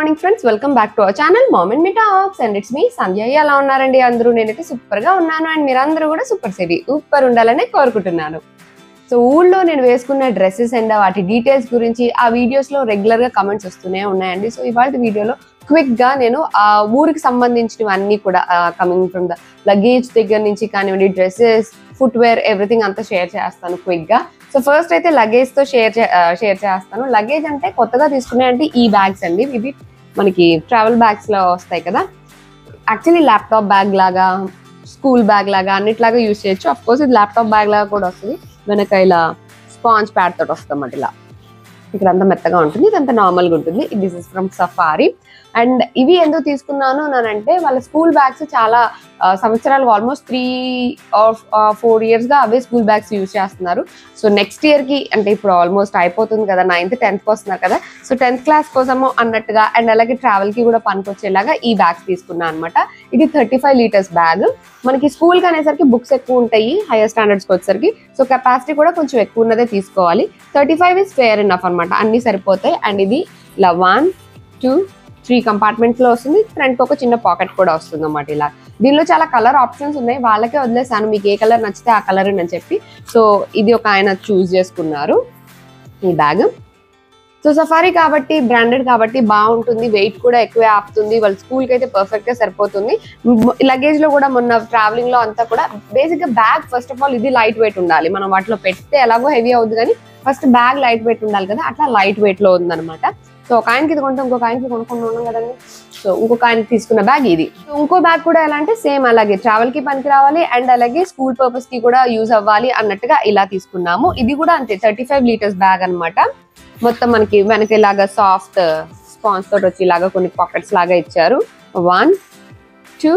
Morning friends, welcome back to our channel mom and me talks and it's me Sandhya. ఎలా ఉన్నారండి అందరూ? నేనైతే super గా ఉన్నాను అండ్ మీరందరూ కూడా సూపర్ ఉండాలని కోరుకుంటున్నాను. సో ఊళ్ళో నేను వేసుకున్న డ్రెస్సెస్ అండ్ వాటి డీటెయిల్స్ గురించి ఆ వీడియోస్ లో రెగ్యులర్ గా కమెంట్స్ వస్తూనే ఉన్నాయండి. సో ఇవాళ వీడియోలో క్విక్ గా నేను ఆ ఊరికి సంబంధించినవన్నీ కూడా కమింగ్ ఫ్రమ్ ద లగేజ్ దగ్గర నుంచి కానివ్వండి, డ్రెస్సెస్, ఫుట్వేర్, ఎవ్రీథింగ్ అంతా షేర్ చేస్తాను క్విక్ గా. సో ఫస్ట్ అయితే లగేజ్ తో షేర్ చేస్తాను. లగేజ్ అంటే కొత్తగా తీసుకునే అంటే ఈ బ్యాగ్స్ అండి. ఇవి మనకి ట్రావెల్ బ్యాగ్స్ లో వస్తాయి కదా. యాక్చువల్లీ ల్యాప్టాప్ బ్యాగ్ లాగా, స్కూల్ బ్యాగ్ లాగా అన్నిట్లాగా యూజ్ చేయొచ్చు. అఫ్ కోర్స్ ఇది ల్యాప్టాప్ బ్యాగ్ లాగా కూడా వస్తుంది. వెనక ఇలా స్పాంజ్ ప్యాడ్ తోటి వస్తాం ఇలా. ఇక్కడ అంతా మెత్తగా ఉంటుంది, ఇదంతా నార్మల్గా ఉంటుంది. This is from safari. And ఇవి ఎందుకు తీసుకున్నాను అంటే వాళ్ళ స్కూల్ బ్యాగ్స్ చాలా సంవత్సరాలు, ఆల్మోస్ట్ 3 or 4 years గా అవే స్కూల్ బ్యాగ్స్ యూజ్ చేస్తున్నారు. సో నెక్స్ట్ ఇయర్ కి అంటే ఇప్పుడు ఆల్మోస్ట్ అయిపోతుంది కదా, 9th 10th వస్తున్నారు కదా. సో 10th క్లాస్ కోసము అన్నట్టుగా అండ్ అలాగే ట్రావెల్ కి కూడా పనికొచ్చేలాగా ఈ బ్యాగ్స్ తీసుకున్నాను అనమాట. ఇది 35 liters బ్యాగ్. మనకి స్కూల్ కి అనేసరికి బుక్స్ ఎక్కువ ఉంటాయి, హైయర్ స్టాండర్డ్స్కి వచ్చేసరికి. సో కెపాసిటీ కూడా కొంచెం ఎక్కువ ఉన్నదే తీసుకోవాలి. 35 is fair enough అనమాట, అన్ని సరిపోతాయి. అండ్ ఇది ఇలా 1, 2, 3 కంపార్ట్మెంట్స్ లో వస్తుంది. ఫ్రంట్ ఒక చిన్న పాకెట్ కూడా వస్తుంది అన్నమాట. ఇలా దీనిలో చాలా కలర్ ఆప్షన్స్ ఉన్నాయి, వాళ్ళకే వదిలేసాను మీకు ఏ కలర్ నచ్చితే ఆ కలర్ అని చెప్పి. సో ఇది ఒక ఆయన చూస్ చేసుకున్నారు ఈ బ్యాగ్. సో సఫారీ కాబట్టి, బ్రాండెడ్ కాబట్టి బాగుంటుంది, వెయిట్ కూడా ఎక్కువే ఆపుతుంది. వాళ్ళ స్కూల్కి అయితే పర్ఫెక్ట్ గా సరిపోతుంది. లగేజ్ లో కూడా మొన్న ట్రావెలింగ్ లో అంతా కూడా బేసిక్ గా బ్యాగ్ ఫస్ట్ ఆఫ్ ఆల్ ఇది లైట్ వెయిట్ ఉండాలి. మనం వాటిలో పెడితే ఎలాగో హెవీ అవుతుంది, కానీ ఫస్ట్ బ్యాగ్ లైట్ వెయిట్ ఉండాలి కదా, అట్లా లైట్ వెయిట్ లో ఉందన్నమాట. సో ఒక ఆయనకి ఇది కొంటే ఇంకొక ఆయనకి కొనుక్కొని ఉన్నాం కదండి. సో ఇంకొక ఆయనకి తీసుకున్న బ్యాగ్ ఇది. సో ఇంకో బ్యాగ్ కూడా ఎలా అంటే సేమ్ అలాగే ట్రావెల్ కి పనికి రావాలి అండ్ అలాగే స్కూల్ పర్పస్ కి కూడా యూజ్ అవ్వాలి అన్నట్టుగా ఇలా తీసుకున్నాము. ఇది కూడా అంతే 35 liters బ్యాగ్ అనమాట. మొత్తం మనకి వెనక ఇలాగా సాఫ్ట్ స్పాంజ్ తోటి వచ్చి ఇలాగా కొన్ని పాకెట్స్ లాగా ఇచ్చారు. 1, 2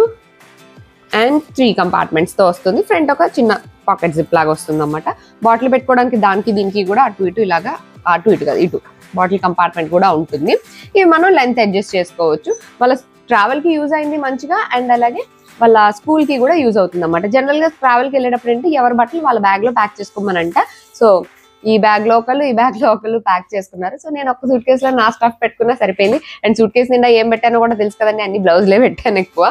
and 3 కంపార్ట్మెంట్స్ తో వస్తుంది. ఫ్రంట్ ఒక చిన్న పాకెట్ జిప్ లాగా వస్తుంది అనమాట. బాటిల్ పెట్టుకోవడానికి దానికి దీనికి కూడా అటు ఇటు ఇలాగా, అటు ఇటు కదా ఇటు బాటిల్ కంపార్ట్మెంట్ కూడా ఉంటుంది. ఇవి మనం లెంత్ అడ్జస్ట్ చేసుకోవచ్చు. వాళ్ళ ట్రావెల్ కి యూజ్ అయింది మంచిగా అండ్ అలాగే వాళ్ళ స్కూల్ కి కూడా యూజ్ అవుతుంది అనమాట. జనరల్ గా ట్రావెల్ కి వెళ్ళేటప్పుడు అంటే ఎవరి బట్టలు వాళ్ళ బ్యాగ్ లో ప్యాక్ చేసుకోమనంట. సో ఈ బ్యాగ్ లో ఒకళ్ళు, ఈ బ్యాగ్ లో ఒకళ్ళు ప్యాక్ చేసుకున్నారు. సో నేను ఒక సూట్ కేసులో నా స్టఫ్ పెట్టుకున్నా సరిపోయింది. అండ్ సూట్ కేసు నిండా ఏం పెట్టానో కూడా తెలుసు కదండి, అన్ని బ్లౌజ్లే పెట్టాను ఎక్కువ.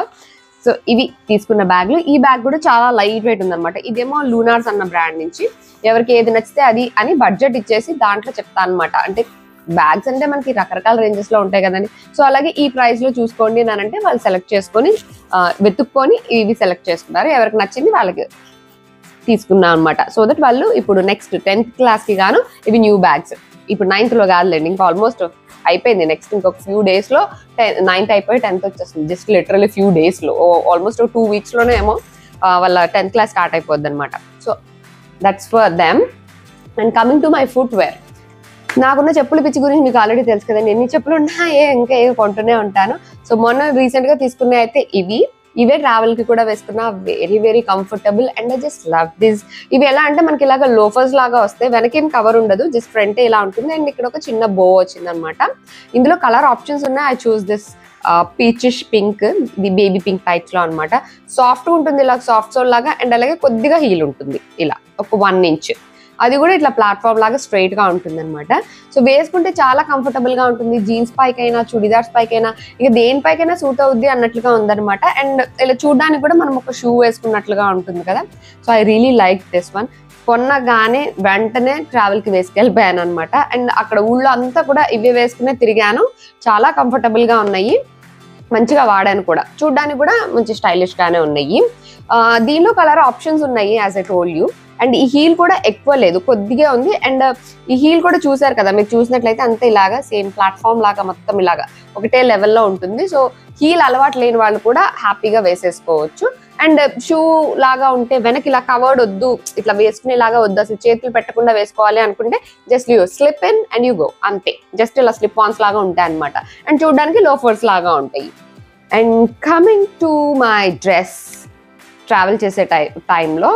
సో ఇవి తీసుకున్న బ్యాగ్లు. ఈ బ్యాగ్ కూడా చాలా లైట్ వెయిట్ ఉందన్నమాట. ఇదేమో లూనార్స్ అన్న బ్రాండ్ నుంచి. ఎవరికి ఏది నచ్చితే అది అని బడ్జెట్ ఇచ్చేసి దాంట్లో చెప్తా అనమాట. అంటే బ్యాగ్స్ అంటే మనకి రకరకాల రేంజెస్ లో ఉంటాయి కదండి. సో అలాగే ఈ ప్రైస్ లో చూసుకోండి అంటే వాళ్ళు సెలెక్ట్ చేసుకొని వెతుక్కొని ఇవి సెలెక్ట్ చేసుకున్నారు. ఎవరికి నచ్చింది వాళ్ళకి తీసుకున్నాం అనమాట. సో దట్ వాళ్ళు ఇప్పుడు నెక్స్ట్ 10th క్లాస్ కి గాను ఇవి న్యూ బ్యాగ్స్. ఇప్పుడు 9th లో కాదులేండి, ఇంకా ఆల్మోస్ట్ అయిపోయింది. నెక్స్ట్ ఇంకొక ఫ్యూ డేస్ లో 9th అయిపోయి 10th వచ్చేస్తుంది. జస్ట్ లిటరల్లీ ఫ్యూ డేస్ లో, ఆల్మోస్ట్ 2 weeks లోనే ఏమో వాళ్ళ 10th క్లాస్ స్టార్ట్ అయిపోద్ది అనమాట. So that's for them. And coming to my footwear, నాకున్న చెప్పుల పిచ్చి గురించి మీకు ఆల్రెడీ తెలుసు కదండి. ఎన్ని చెప్పులు ఉన్నాయి, ఇంకా ఏ కొంటూనే ఉంటాను. సో మొన్న రీసెంట్ గా తీసుకునే అయితే ఇవే ట్రావెల్ కి కూడా వేసుకున్నా. Very very comfortable and I just love this. ఇవి ఎలా అంటే మనకి ఇలాగ లోఫర్స్ లాగా వస్తాయి, వెనకేం కవర్ ఉండదు, జస్ట్ ఫ్రంట్ ఇలా ఉంటుంది. అండ్ ఇక్కడ ఒక చిన్న బో వచ్చింది అనమాట. ఇందులో కలర్ ఆప్షన్స్ ఉన్నాయి. I choose this peachish pink, ఇది బేబీ పింక్ టైప్స్ లో అనమాట. సాఫ్ట్ ఉంటుంది, ఇలా సాఫ్ట్ సోల్ లాగా. అండ్ అలాగే కొద్దిగా హీల్ ఉంటుంది, ఇలా ఒక 1 inch. అది కూడా ఇట్లా ప్లాట్ఫామ్ లాగా స్ట్రైట్ గా ఉంటుంది అనమాట. సో వేసుకుంటే చాలా కంఫర్టబుల్ గా ఉంటుంది. జీన్స్ పైకైనా, చుడిదార్స్ పైకైనా, ఇక దేనిపైకైనా సూట్ అవుద్ది అన్నట్లుగా ఉందన్నమాట. అండ్ ఇలా చూడడానికి కూడా మనం ఒక షూ వేసుకున్నట్లుగా ఉంటుంది కదా. So I really like this one. కొన్నగానే వెంటనే ట్రావెల్ కి వేసుకెళ్ళిపోయాను అనమాట. అండ్ అక్కడ ఊళ్ళో అంతా కూడా ఇవే వేసుకునే తిరిగాను. చాలా కంఫర్టబుల్ గా ఉన్నాయి, మంచిగా వాడాను కూడా. చూడడానికి కూడా మంచి స్టైలిష్ గానే ఉన్నాయి. దీనిలో కలర్ ఆప్షన్స్ ఉన్నాయి as I told you. And ఈ హీల్ కూడా ఎక్కువ లేదు, కొద్దిగా ఉంది. అండ్ ఈ హీల్ కూడా చూసారు కదా, మీరు చూసినట్లయితే అంతే ఇలాగా సేమ్ ప్లాట్ఫామ్ లాగా మొత్తం ఇలాగా ఒకటే లెవెల్లో ఉంటుంది. సో హీల్ అలవాటు లేని వాళ్ళు కూడా హ్యాపీగా వేసేసుకోవచ్చు. అండ్ షూ లాగా ఉంటే వెనక్కి ఇలా కవర్డ్ వద్దు, ఇట్లా వేసుకునేలాగా వద్దు, అసలు చేతులు పెట్టకుండా వేసుకోవాలి అనుకుంటే just you slip in and you go, అంతే. జస్ట్ ఇలా స్లిప్ ఆన్స్ లాగా ఉంటాయి అనమాట. అండ్ చూడడానికి లోఫర్స్ లాగా ఉంటాయి. And coming to my dress, travel చేసే టైంలో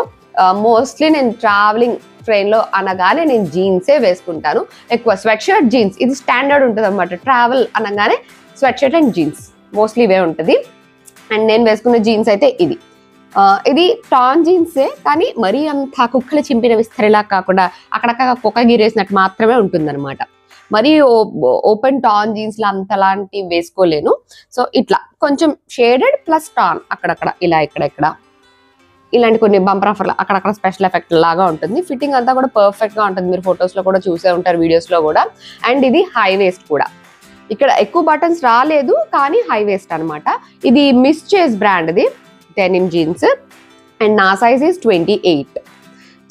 మోస్ట్లీ నేను ట్రావెలింగ్ ట్రైన్లో అనగానే నేను జీన్సే వేసుకుంటాను ఎక్కువ. స్వెట్ షర్ట్, జీన్స్, ఇది స్టాండర్డ్ ఉంటుంది అనమాట. ట్రావెల్ అనగానే sweat shirt and jeans mostly ఇవే ఉంటుంది. అండ్ నేను వేసుకున్న జీన్స్ అయితే ఇది టాన్ జీన్సే, కానీ మరీ అంత కుక్కలు చింపిన విస్తరిలా కాకుండా అక్కడక్కడ కుక్క గీరేసినట్టు మాత్రమే ఉంటుంది అనమాట. మరీ ఓపెన్ టాన్ జీన్స్ లా అంతలాంటి వేసుకోలేను. సో ఇట్లా కొంచెం షేడెడ్ ప్లస్ టాన్ అక్కడక్కడ ఇలా ఇక్కడ ఇలాంటి కొన్ని బంపర్ ఆఫర్లు అక్కడక్కడ స్పెషల్ ఎఫెక్ట్ లాగా ఉంటుంది. ఫిట్టింగ్ అంతా కూడా పర్ఫెక్ట్ గా ఉంటుంది. మీరు ఫొటోస్ లో కూడా చూసే ఉంటారు, వీడియోస్ లో కూడా. అండ్ ఇది హై వేస్ట్ కూడా. ఇక్కడ ఎక్కువ బటన్స్ రాలేదు కానీ హై వేస్ట్ అనమాట. ఇది మిస్ చేస్ బ్రాండ్ది డెనిమ్ జీన్స్ అండ్ నా సైజ్ ఈజ్ 28.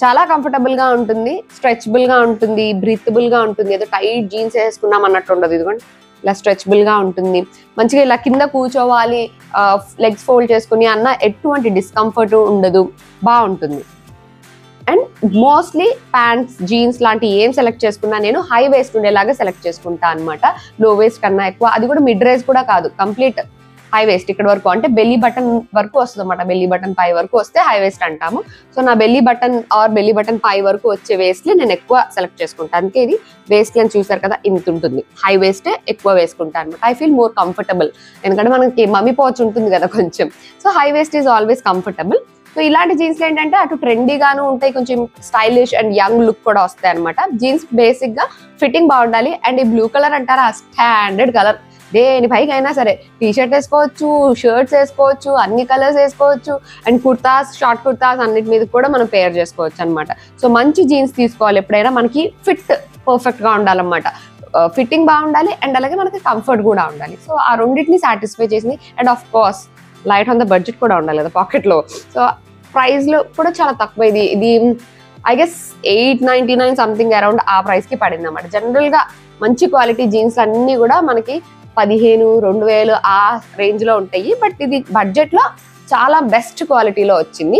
చాలా కంఫర్టబుల్ గా ఉంటుంది, స్ట్రెచబుల్ గా ఉంటుంది, బ్రీతబుల్ గా ఉంటుంది. ఏదో టైట్ జీన్స్ వేసుకున్నాం అన్నట్టు ఉండదు. ఇదిగోండి ఇలా స్ట్రెచబుల్ గా ఉంటుంది. మంచిగా ఇలా కింద కూర్చోవాలి, లెగ్స్ ఫోల్డ్ చేసుకుని అన్న ఎటువంటి డిస్కంఫర్ట్ ఉండదు, బాగుంటుంది. అండ్ మోస్ట్లీ ప్యాంట్స్ జీన్స్ లాంటి ఏం సెలెక్ట్ చేసుకున్నా నేను హై వేస్ట్ ఉండేలాగా సెలెక్ట్ చేసుకుంటా అనమాట. లో వేస్ట్ కన్నా ఎక్కువ. అది కూడా మిడ్ రైజ్ కూడా కాదు, కంప్లీట్ హై వేస్ట్ ఇక్కడ వరకు, అంటే బెల్లీ బటన్ వరకు వస్తుంది అనమాట. బెల్లీ బటన్ పై వరకు వస్తే హై వేస్ట్ అంటాము. సో నా belly button or belly button పై వరకు వచ్చే వేస్ట్ నేను ఎక్కువ సెలెక్ట్ చేసుకుంటాను. అందుకే ఇది వేస్ట్ అని చూసారు కదా, ఇంత ఉంటుంది. హై వేస్టే ఎక్కువ వేసుకుంటాను అనమాట. ఐ ఫీల్ మోర్ కంఫర్టబుల్, ఎందుకంటే మనకి మమ్మీ పౌచ్ ఉంటుంది కదా కొంచెం. So high waist is always comfortable. So ఇలాంటి జీన్స్ ఏంటంటే అటు ట్రెండీగాను ఉంటాయి, కొంచెం స్టైలిష్ అండ్ యంగ్ లుక్ కూడా వస్తాయి అనమాట. జీన్స్ బేసిక్ గా ఫిట్టింగ్ బాగుండాలి. అండ్ ఈ బ్లూ కలర్ అంటారా, స్టాండర్డ్ కలర్. దేని పైకి అయినా సరే టీ షర్ట్ వేసుకోవచ్చు, షర్ట్స్ వేసుకోవచ్చు, అన్ని కలర్స్ వేసుకోవచ్చు. అండ్ కుర్తాస్, షార్ట్ కుర్తాస్ అన్నిటి మీద కూడా మనం పేర్ చేసుకోవచ్చు అనమాట. సో మంచి జీన్స్ తీసుకోవాలి ఎప్పుడైనా, మనకి ఫిట్ పర్ఫెక్ట్ గా ఉండాలన్నమాట. ఫిట్టింగ్ బాగుండాలి అండ్ అలాగే మనకి కంఫర్ట్ కూడా ఉండాలి. సో ఆ రెండింటిని సాటిస్ఫై చేసింది. And of course light on the budget కూడా ఉండాలి కదా పాకెట్ లో. సో ప్రైస్ లో కూడా చాలా తక్కువ. ఇది ఐ గెస్ 899 సంథింగ్ అరౌండ్ ఆ ప్రైస్ కి పడింది అనమాట. జనరల్ గా మంచి క్వాలిటీ జీన్స్ అన్ని కూడా మనకి 15,000, 2,000 ఆ రేంజ్ లో ఉంటాయి. బట్ ఇది బడ్జెట్ లో చాలా బెస్ట్ క్వాలిటీలో వచ్చింది.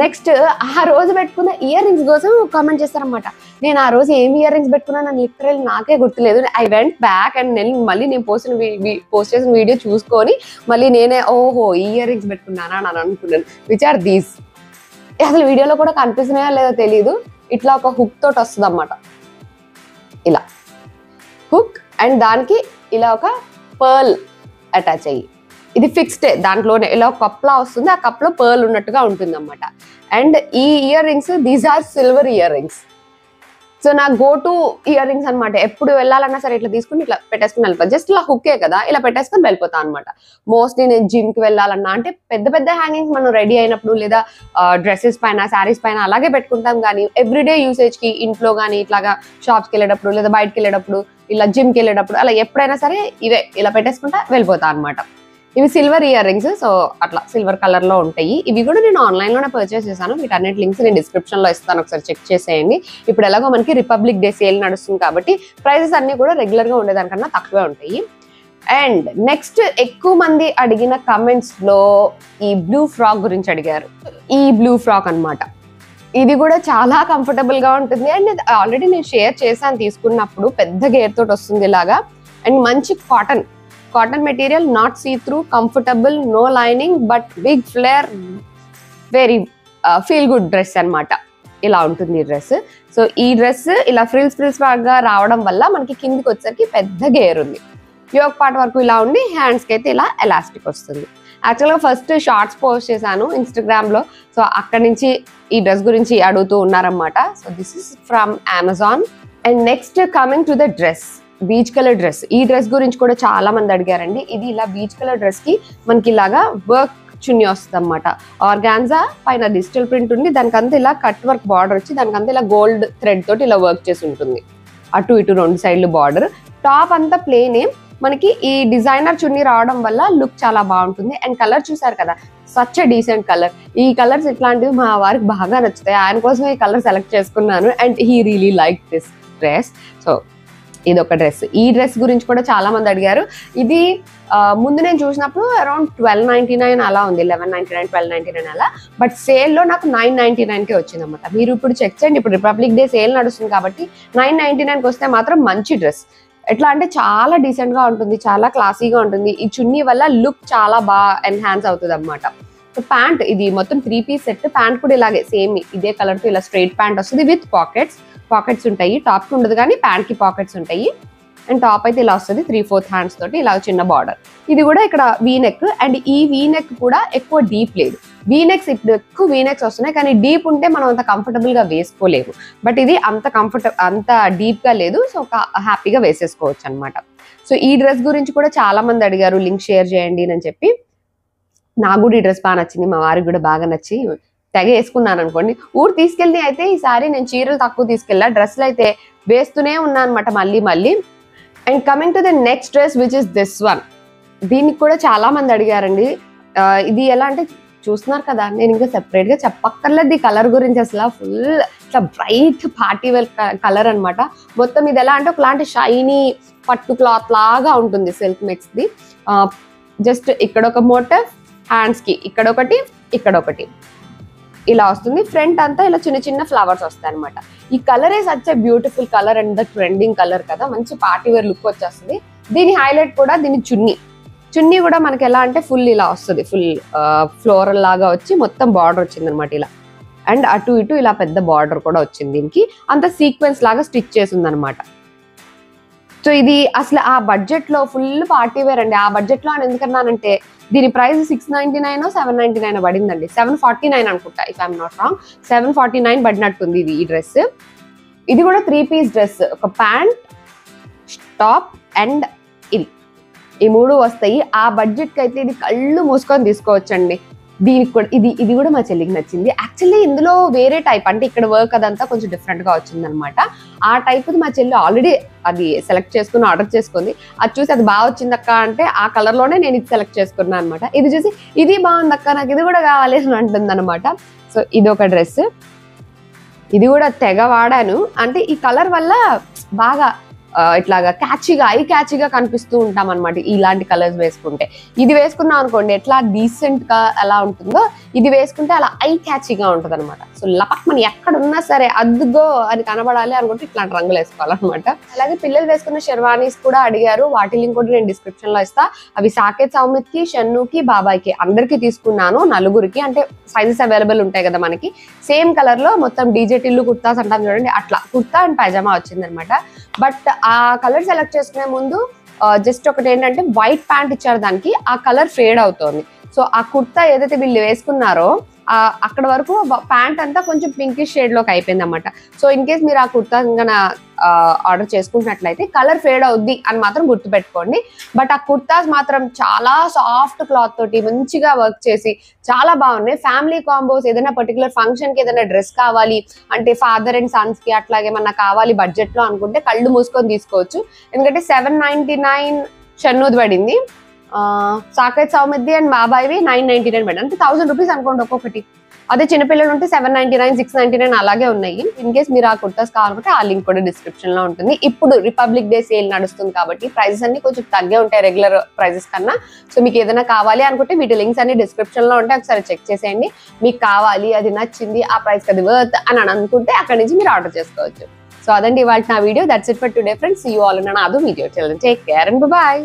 నెక్స్ట్ ఆ రోజు పెట్టుకున్న ఇయర్ రింగ్స్ కోసం కామెంట్ చేస్తారనమాట. నేను ఆ రోజు ఏమి ఇయర్ రింగ్స్ పెట్టుకున్నాను లిటరల్ నాకే గుర్తులేదు. ఐ వెంట్ బ్యాక్ అండ్ మళ్ళీ నేను పోస్ట్ చేసిన వీడియో చూసుకొని మళ్ళీ నేనే ఓహో ఇయర్ రింగ్స్ పెట్టుకున్నానా అని అనుకున్నాను. Which are these. అసలు వీడియోలో కూడా కనిపిస్తున్నాయో లేదో తెలియదు. ఇట్లా ఒక హుక్ తోటి వస్తుంది అన్నమాట, ఇలా హుక్. అండ్ దానికి ఇలా ఒక పర్ల్ అటాచ్ అయ్యి, ఇది ఫిక్స్డ్ దాంట్లోనే ఇలా ఒక కప్లా వస్తుంది. ఆ కప్ లో పర్ల్ ఉన్నట్టుగా ఉంటుంది అన్నమాట. అండ్ ఈ ear rings these are silver ear rings. So నా గో టు ఇయర్ రింగ్స్ అనమాట. ఎప్పుడు వెళ్ళాలన్నా సరే ఇట్లా తీసుకుని ఇట్లా పెట్టేసుకుని వెళ్ళిపోతాను. జస్ట్ ఇలా హుక్కే కదా, ఇలా పెట్టేసుకొని వెళ్ళిపోతాను అనమాట. మోస్ట్లీ నేను జిమ్ కి వెళ్ళాలన్నా, అంటే పెద్ద పెద్ద హ్యాంగింగ్స్ మనం రెడీ అయినప్పుడు లేదా డ్రెస్సెస్ పైన, శారీస్ పైన అలాగే పెట్టుకుంటాం. కానీ ఎవ్రీడే యూసేజ్ కి ఇంట్లో కానీ ఇట్లాగా షాప్స్కి వెళ్ళేటప్పుడు లేదా బయటకి వెళ్ళేటప్పుడు ఇలా జిమ్కి వెళ్ళేటప్పుడు అలా ఎప్పుడైనా సరే ఇవే ఇలా పెట్టేసుకుంటా వెళ్ళిపోతా అనమాట. ఇవి సిల్వర్ ఇయర్ రింగ్స్. సో అట్లా సిల్వర్ కలర్ లో ఉంటాయి. ఇవి కూడా నేను ఆన్లైన్ లోనే పర్చేస్ చేశాను. వీటన్నిటి లింక్స్ నేను డిస్క్రిప్షన్ లో ఇస్తాను, ఒకసారి చెక్ చేసేయండి. ఇప్పుడు ఎలాగో మనకి రిపబ్లిక్ డే సేల్ నడుస్తుంది కాబట్టి ప్రైసెస్ అన్ని కూడా రెగ్యులర్ గా ఉండేదానికన్నా తక్కువే ఉంటాయి. అండ్ నెక్స్ట్ ఎక్కువ మంది అడిగిన కమెంట్స్ లో ఈ బ్లూ ఫ్రాక్ గురించి అడిగారు. ఈ బ్లూ ఫ్రాక్ అన్నమాట. ఇది కూడా చాలా కంఫర్టబుల్ గా ఉంటుంది. అండ్ ఆల్రెడీ నేను షేర్ చేశాను తీసుకున్నప్పుడు. పెద్ద గేర్ తోటి వస్తుంది ఇలాగా. అండ్ మంచి cotton material, not see through, comfortable, no lining but big flare, very feel good dress అనమాట. ఇలా ఉంటుంది ఈ డ్రెస్. సో ఈ డ్రెస్ ఇలా ఫ్రిల్స్ గా రావడం వల్ల మనకి కిందికి వచ్చేసరికి పెద్ద గేర్ ఉంది. యోక్ పార్ట్ వరకు ఇలా ఉండి హ్యాండ్స్కి అయితే ఇలా ఎలాస్టిక్ వస్తుంది. యాక్చువల్గా ఫస్ట్ షార్ట్స్ పోస్ట్ చేశాను ఇన్స్టాగ్రామ్ లో. సో అక్కడి నుంచి ఈ డ్రెస్ గురించి అడుగుతూ ఉన్నారన్నమాట. So this is from Amazon. And next coming to the dress, beach colour dress. ఈ డ్రెస్ గురించి కూడా చాలా మంది అడిగారండి. ఇది ఇలా బీచ్ కలర్ డ్రెస్ కి మనకి ఇలాగా వర్క్ చున్నీ వస్తుంది అనమాట. ఆర్గాన్జా పైన డిజిటల్ ప్రింట్ ఉంది, దానికంతా ఇలా కట్ వర్క్ బార్డర్ వచ్చి దానికంతా ఇలా గోల్డ్ థ్రెడ్ తోటి ఇలా వర్క్ చేసి ఉంటుంది. అటు ఇటు రెండు సైడ్లు బార్డర్. టాప్ అంతా ప్లేనే. మనకి ఈ డిజైనర్ చున్నీ రావడం వల్ల లుక్ చాలా బాగుంటుంది. అండ్ కలర్ చూసారు కదా, సచ్ ఎ డీసెంట్ కలర్. ఈ కలర్స్ ఇట్లాంటివి మా వారికి బాగా నచ్చుతాయి. ఆయన కోసం ఈ కలర్ సెలెక్ట్ చేసుకున్నాను. And he really like this dress. So ఇది ఒక డ్రెస్. ఈ డ్రెస్ గురించి కూడా చాలా మంది అడిగారు. ఇది ముందు నేను చూసినప్పుడు అరౌండ్ 1299 అలా ఉంది, 1199, 1299 అలా. బట్ సేల్లో నాకు 999కే వచ్చింది అనమాట. మీరు ఇప్పుడు చెక్ చేయండి. ఇప్పుడు రిపబ్లిక్ డే సేల్ నడుస్తుంది కాబట్టి 999కి వస్తే మాత్రం మంచి డ్రెస్. ఎట్లా అంటే చాలా డీసెంట్ గా ఉంటుంది, చాలా క్లాసీగా ఉంటుంది. ఈ చున్నీ వల్ల లుక్ చాలా బాగా ఎన్హాన్స్ అవుతుంది అనమాట. సో ప్యాంట్ ఇది మొత్తం 3 పీస్ సెట్. ప్యాంట్ కూడా ఇలాగే సేమ్ ఇదే కలర్ తో ఇలా స్ట్రైట్ ప్యాంట్ వస్తుంది విత్ పాకెట్స్ ఉంటాయి. టాప్ కి ఉండదు కానీ ప్యాంట్ కి పాకెట్స్ ఉంటాయి. అండ్ టాప్ అయితే ఇలా వస్తుంది 3/4 హ్యాండ్స్ తోటి ఇలా చిన్న బార్డర్. ఇది కూడా ఇక్కడ వీనెక్, అండ్ ఈ వీనెక్ కూడా ఎక్కువ డీప్ లేదు. వీనెక్స్ ఇప్పుడు ఎక్కువ వీనెక్స్ వస్తున్నాయి, కానీ డీప్ ఉంటే మనం అంత కంఫర్టబుల్ గా వేసుకోలేము. బట్ ఇది అంత డీప్ గా లేదు, సో హ్యాపీగా వేసేసుకోవచ్చు అనమాట. సో ఈ డ్రెస్ గురించి కూడా చాలా మంది అడిగారు లింక్ షేర్ చేయండి అని చెప్పి. నాకు కూడా ఈ డ్రెస్ బాగా నచ్చింది, మా వారికి కూడా బాగా నచ్చి తెగ వేసుకున్నాను అనుకోండి. ఊరు తీసుకెళ్ళి అయితే ఈసారి నేను చీరలు తక్కువ తీసుకెళ్ళా, డ్రెస్లు అయితే వేస్తూనే ఉన్నాను అనమాట మళ్ళీ. And coming to the next dress which is this one. దీనికి కూడా చాలా మంది అడిగారండి. ఇది ఎలా అంటే చూస్తున్నారు కదా, నేను ఇంకా సెపరేట్ గా చెప్పక్కర్లేదు ఈ కలర్ గురించి. అసలు ఫుల్ ఇట్లా బ్రైట్ పార్టీ వేర్ కలర్ అనమాట. మొత్తం ఇది ఎలా అంటే ఒకలాంటి షైనీ పట్టు క్లాత్ లాగా ఉంటుంది, సిల్క్ మిక్స్ ది. జస్ట్ ఇక్కడ ఒక మోటివ్, హ్యాండ్స్ కి ఇక్కడ ఒకటి ఇలా వస్తుంది. ఫ్రంట్ అంతా ఇలా చిన్న చిన్న ఫ్లవర్స్ వస్తాయి అనమాట. ఈ colour a such a beautiful colour and the trending colour కదా, మంచి పార్టీ వేర్ లుక్ వచ్చేస్తుంది. దీని హైలైట్ కూడా దీని చున్నీ కూడా మనకి ఎలా అంటే ఫుల్ ఇలా వస్తుంది, ఫుల్ ఫ్లోరల్ లాగా వచ్చి మొత్తం బార్డర్ వచ్చింది అనమాట ఇలా. అండ్ అటు ఇటు ఇలా పెద్ద బార్డర్ కూడా వచ్చింది దీనికి, అంత సీక్వెన్స్ లాగా స్టిచ్ చేసింది అనమాట. సో ఇది అసలు ఆ బడ్జెట్ లో ఫుల్ పార్టీ వేర్ అండి. ఆ బడ్జెట్ లో అని ఎందుకన్నానంటే దీని ప్రైస్ 699 799 పడిందండి. 749 అనుకుంటా, ఇఫ్ ఐఎమ్ నాట్ రాంగ్. 749 పడినట్టుంది ఇది ఈ డ్రెస్. ఇది కూడా 3-piece డ్రెస్, ఒక ప్యాంట్, టాప్ అండ్ ఈ 3 వస్తాయి. ఆ బడ్జెట్ కి అయితే ఇది కళ్ళు మూసుకొని తీసుకోవచ్చండి. దీనికి కూడా ఇది కూడా మా చెల్లికి నచ్చింది. యాక్చువల్లీ ఇందులో వేరే టైప్ అంటే ఇక్కడ వర్క్ అదంతా కొంచెం డిఫరెంట్ గా వచ్చింది అనమాట. ఆ టైప్ మా చెల్లి ఆల్రెడీ అది సెలెక్ట్ చేసుకుని ఆర్డర్ చేసుకుంది. అది చూసి అది బాగా వచ్చింది అక్క అంటే ఆ కలర్ లోనే నేను ఇది సెలెక్ట్ చేసుకున్నాను అనమాట. ఇది చూసి ఇది బాగుంది అక్క, నాకు ఇది కూడా కావాలి అని అంటుంది అనమాట. సో ఇది ఒక డ్రెస్, ఇది కూడా తెగ వాడాను. అంటే ఈ కలర్ వల్ల బాగా ఇట్లాగా ఐ క్యాచీగా కనిపిస్తూ ఉంటాం అనమాట ఇలాంటి కలర్స్ వేసుకుంటే. ఇది వేసుకున్నాం అనుకోండి ఎట్లా డీసెంట్ గా ఎలా ఉంటుందో, ఇది వేసుకుంటే అలా ఐ క్యాచీగా ఉంటుంది అనమాట. సో లపక్ మనం ఎక్కడ ఉన్నా సరే అద్దుగో అని కనబడాలి అనుకుంటే ఇట్లాంటి రంగులు వేసుకోవాలన్నమాట. అలాగే పిల్లలు వేసుకున్న షెర్వానీస్ కూడా అడిగారు, వాటి లింక్ కూడా నేను డిస్క్రిప్షన్ లో ఇస్తా. అవి సాకేత్ సౌమిత్ కి, షన్నుకి, బాబాయ్కి అందరికి తీసుకున్నాను, 4గురికి. అంటే సైజెస్ అవైలబుల్ ఉంటాయి కదా మనకి. సేమ్ కలర్ లో మొత్తం డీజే టిల్లు కుర్తాస్ అంటాం చూడండి, అట్లా కుర్తా అండ్ పైజామా వచ్చింది అనమాట. బట్ ఆ కలర్ సెలెక్ట్ చేసుకునే ముందు జస్ట్ ఒకటి ఏంటంటే వైట్ ప్యాంట్ ఇచ్చారు దానికి, ఆ కలర్ ఫేడ్ అవుతోంది. సో ఆ కుర్తా ఏదైతే వీళ్ళు వేసుకున్నారో అక్కడ వరకు ప్యాంట్ అంతా కొంచెం పింకిష్ షేడ్ లోకి అయిపోయింది అనమాట. సో ఇన్ కేస్ మీరు ఆ కుర్తా ఇంకా ఆర్డర్ చేసుకుంటున్నట్లయితే కలర్ ఫేడ్ అవుద్ది అని మాత్రం గుర్తుపెట్టుకోండి. బట్ ఆ కుర్తాస్ మాత్రం చాలా సాఫ్ట్ క్లాత్ తోటి మంచిగా వర్క్ చేసి చాలా బాగున్నాయి. ఫ్యామిలీ కాంబోస్, ఏదైనా పర్టికులర్ ఫంక్షన్ కి ఏదైనా డ్రెస్ కావాలి అంటే ఫాదర్ అండ్ సన్స్ కి అట్లాగే ఏమన్నా కావాలి బడ్జెట్ లో అనుకుంటే కళ్ళు మూసుకొని తీసుకోవచ్చు. ఎందుకంటే 799 షన్నుది పడింది, సాకేత్ సౌమిత్ అండ్ బాబాయ్వి 999 పడింది. అంటే 1000 రూపీస్ అనుకోండి ఒక్కొక్కటి. అదే చిన్నపిల్లలు ఉంటే 799, 699 అలాగే ఉన్నాయి. ఇన్ కేస్ మీరు ఆ కుర్తాస్ కావాలంటే ఆ లింక్ కూడా డిస్క్రిప్షన్ లో ఉంటుంది. ఇప్పుడు రిపబ్లిక్ డే సేల్ నడుస్తుంది కాబట్టి ప్రైజెస్ అన్ని కొంచెం తగ్గే ఉంటాయి రెగ్యులర్ ప్రైజెస్ కన్నా. సో మీకు ఏదైనా కావాలి అనుకుంటే వీటి లింక్స్ అన్ని డిస్క్రిప్షన్ లో ఉంటాయి, ఒకసారి చెక్ చేసేయండి. మీకు కావాలి, అది నచ్చింది, ఆ ప్రైస్ అది వర్త్ అని అనుకుంటే అక్కడి నుంచి మీరు ఆర్డర్ చేసుకోవచ్చు. సో అదండి ఇవాళ నా వీడియో. That's it for today friends. See you all in another video. Till then take care and by.